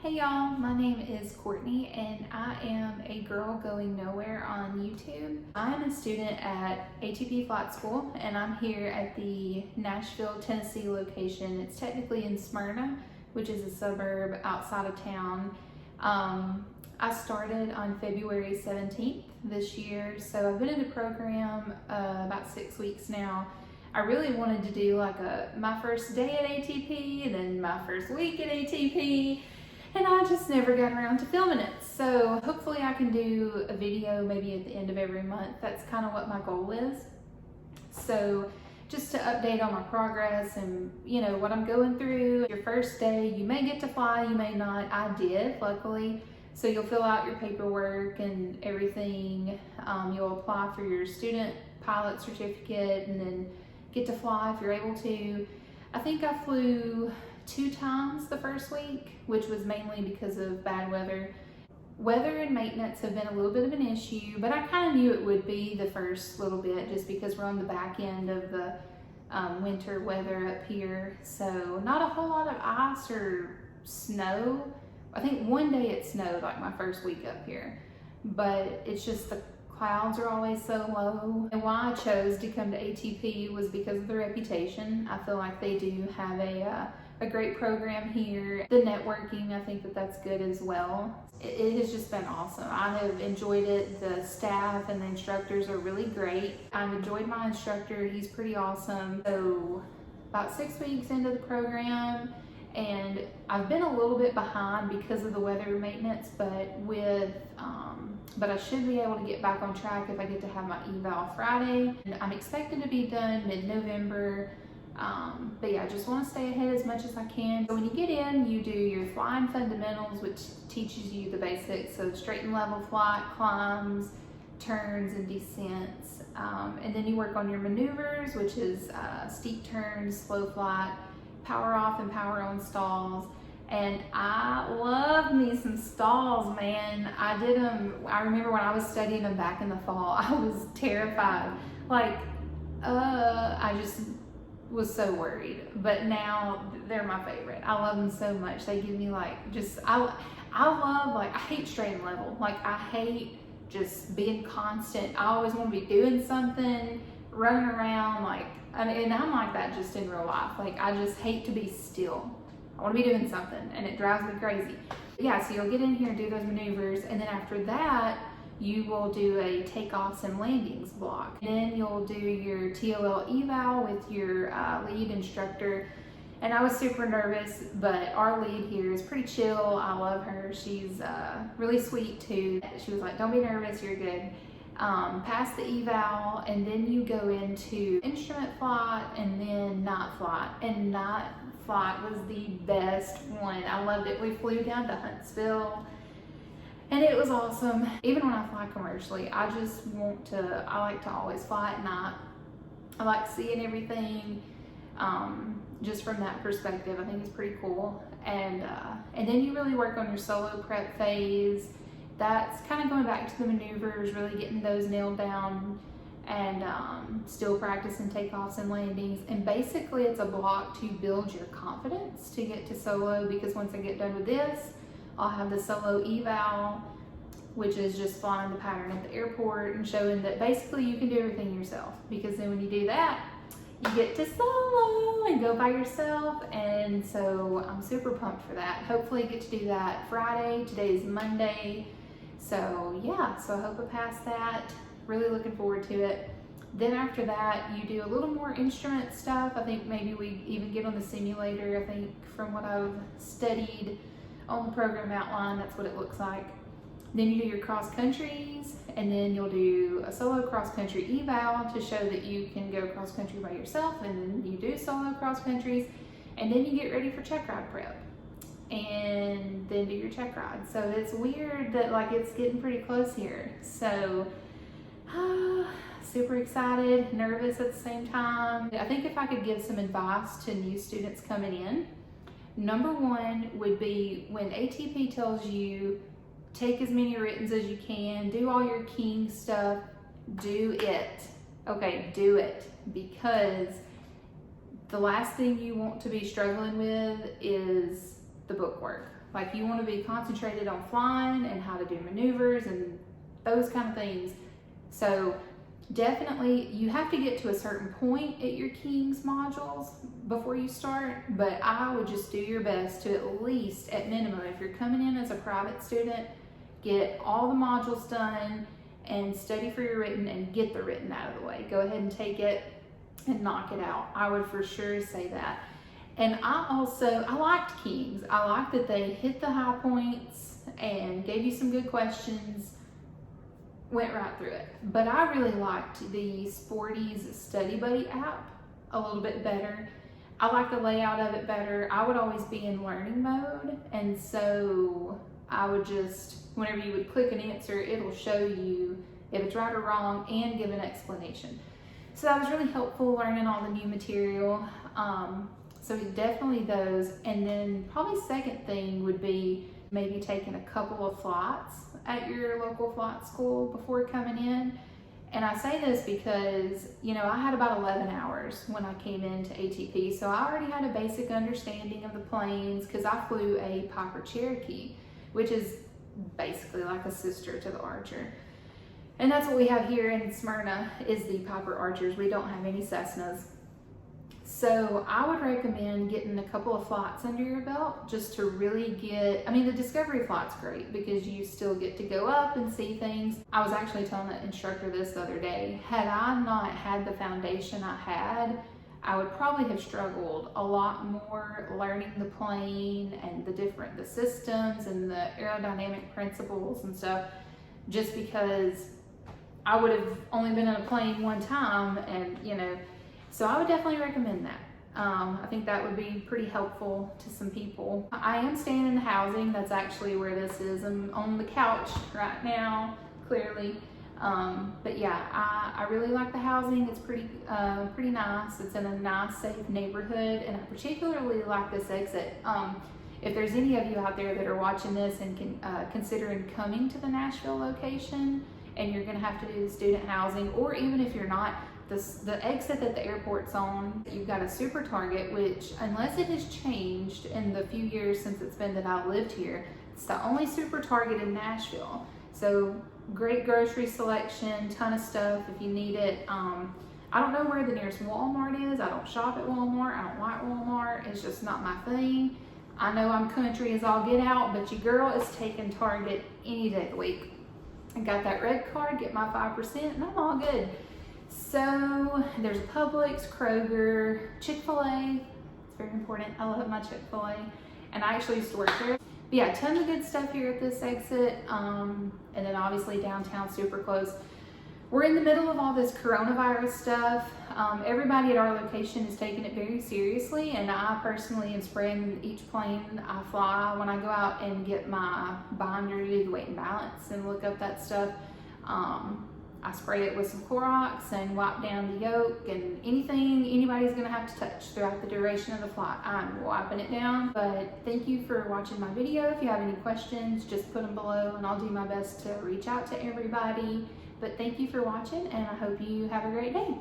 Hey y'all, my name is Courtney and I am a girl going nowhere on YouTube. I am a student at ATP Flight School and I'm here at the Nashville, Tennessee location. It's technically in Smyrna, which is a suburb outside of town. I started on February 17th this year, so I've been in the program about 6 weeks now. I really wanted to do like my first day at ATP and then my first week at ATP, and I just never got around to filming it. So hopefully I can do a video maybe at the end of every month. That's kind of what my goal is. So just to update on my progress and what I'm going through. Your first day, you may get to fly, you may not. I did, luckily. So you'll fill out your paperwork and everything. You'll apply for your student pilot certificate and then get to fly if you're able to. I think I flew 2 times the first week, which was mainly because of bad weather. Weather and maintenance have been a little bit of an issue, but I kind of knew it would be the first little bit just because we're on the back end of the winter weather up here. So not a whole lot of ice or snow. I think one day it snowed like my first week up here, but it's just the clouds are always so low. And why I chose to come to ATP was because of the reputation. I feel like they do have a great program here. The networking, I think that's good as well. It has just been awesome. I have enjoyed it. The staff and the instructors are really great. I've enjoyed my instructor. He's pretty awesome. So about 6 weeks into the program, and I've been a little bit behind because of the weather maintenance, but I should be able to get back on track if I get to have my eval Friday. And I'm expected to be done mid-November. But yeah, I just want to stay ahead as much as I can. So when you get in, you do your flying fundamentals, which teaches you the basics of straight and level flight, climbs, turns, and descents. And then you work on your maneuvers, which is steep turns, slow flight, power off and power on stalls. And I love me some stalls, man. I did them. I remember when I was studying them back in the fall, I was terrified. I just was so worried. But now they're my favorite. I love them so much. They give me I hate straight and level. I hate just being constant. I always want to be doing something, running around, and I'm like that just in real life. I just hate to be still. I want to be doing something, and it drives me crazy. Yeah, so you'll get in here and do those maneuvers, and then after that, you will do a takeoffs and landings block. And then you'll do your TOL eval with your lead instructor. And I was super nervous, but our lead here is pretty chill. I love her. She's really sweet too. She was like, don't be nervous, you're good. Pass the eval, and then you go into instrument flight and then night flight. And night flight was the best one. I loved it. We flew down to Huntsville and it was awesome. Even when I fly commercially, I like to always fly at night. I like seeing everything just from that perspective. I think it's pretty cool. And then you really work on your solo prep phase. That's kind of going back to the maneuvers, really getting those nailed down, and still practicing takeoffs and landings. And basically it's a block to build your confidence to get to solo, because once I get done with this, I'll have the solo eval, which is just flying the pattern at the airport and showing that basically you can do everything yourself. Because then when you do that, you get to solo and go by yourself. And so I'm super pumped for that. Hopefully get to do that Friday. Today is Monday. So yeah, so I hope I pass that. Really looking forward to it. Then after that, you do a little more instrument stuff. I think maybe we even get on the simulator. I think from what I've studied on the program outline, that's what it looks like. Then you do your cross countries, and then you'll do a solo cross country eval to show that you can go cross country by yourself, and then you do solo cross countries, and then you get ready for check ride prep, and then do your check ride. So it's weird that it's getting pretty close here. So super excited, nervous at the same time. I think if I could give some advice to new students coming in, number one would be when ATP tells you take as many writtens as you can, do all your King stuff, do it. Okay, do it, because the last thing you want to be struggling with is the book work. Like you want to be concentrated on flying and how to do maneuvers and those kind of things. So definitely you have to get to a certain point at your Kings modules before you start, but I would just do your best to at least, at minimum, if you're coming in as a private student, get all the modules done and study for your written and get the written out of the way. Go ahead and take it and knock it out. I would for sure say that. And I liked Kings. I liked that they hit the high points and gave you some good questions, went right through it. But I really liked the Sporty's Study Buddy app a little bit better. I like the layout of it better. I would always be in learning mode, and so I would just, whenever you would click an answer, it'll show you if it's right or wrong and give an explanation. So that was really helpful, learning all the new material. So definitely those. And then probably second thing would be maybe taking a couple of flights at your local flight school before coming in. And I say this because, you know, I had about 11 hours when I came into ATP. So I already had a basic understanding of the planes because I flew a Piper Cherokee, which is basically like a sister to the Archer. And that's what we have here in Smyrna is the Piper Archers. We don't have any Cessnas. So I would recommend getting a couple of flights under your belt just to really get, I mean, the Discovery flight's great because you still get to go up and see things. I was actually telling the instructor this the other day, had I not had the foundation I had, I would probably have struggled a lot more learning the plane and the systems and the aerodynamic principles and stuff, just because I would have only been in a plane one time, and you know, so I would definitely recommend that. I think that would be pretty helpful to some people. I am staying in the housing. That's actually where this is. I'm on the couch right now, clearly. But yeah, I really like the housing. It's pretty nice. It's in a nice, safe neighborhood, and I particularly like this exit. If there's any of you out there that are watching this and considering coming to the Nashville location, and you're gonna have to do the student housing, or even if you're not, the exit that the airport's on, you've got a Super Target, which unless it has changed in the few years since it's been that I've lived here, it's the only Super Target in Nashville. So great grocery selection, ton of stuff if you need it. I don't know where the nearest Walmart is. I don't shop at Walmart. I don't like Walmart. It's just not my thing. I know I'm country as all get out, but your girl is taking Target any day of the week. I got that red card, get my 5%, and I'm all good. So there's Publix, Kroger, Chick-fil-A. It's very important. I love my Chick-fil-A, and I actually used to work there. But yeah, tons of good stuff here at this exit, and then obviously downtown super close. We're in the middle of all this coronavirus stuff. Everybody at our location is taking it very seriously, and I personally am spraying each plane I fly when I go out and get my binder to do the weight and balance and look up that stuff. I spray it with some Clorox and wipe down the yoke, and anything anybody's gonna have to touch throughout the duration of the flight, I'm wiping it down. But thank you for watching my video. If you have any questions, just put them below and I'll do my best to reach out to everybody. But thank you for watching, and I hope you have a great day.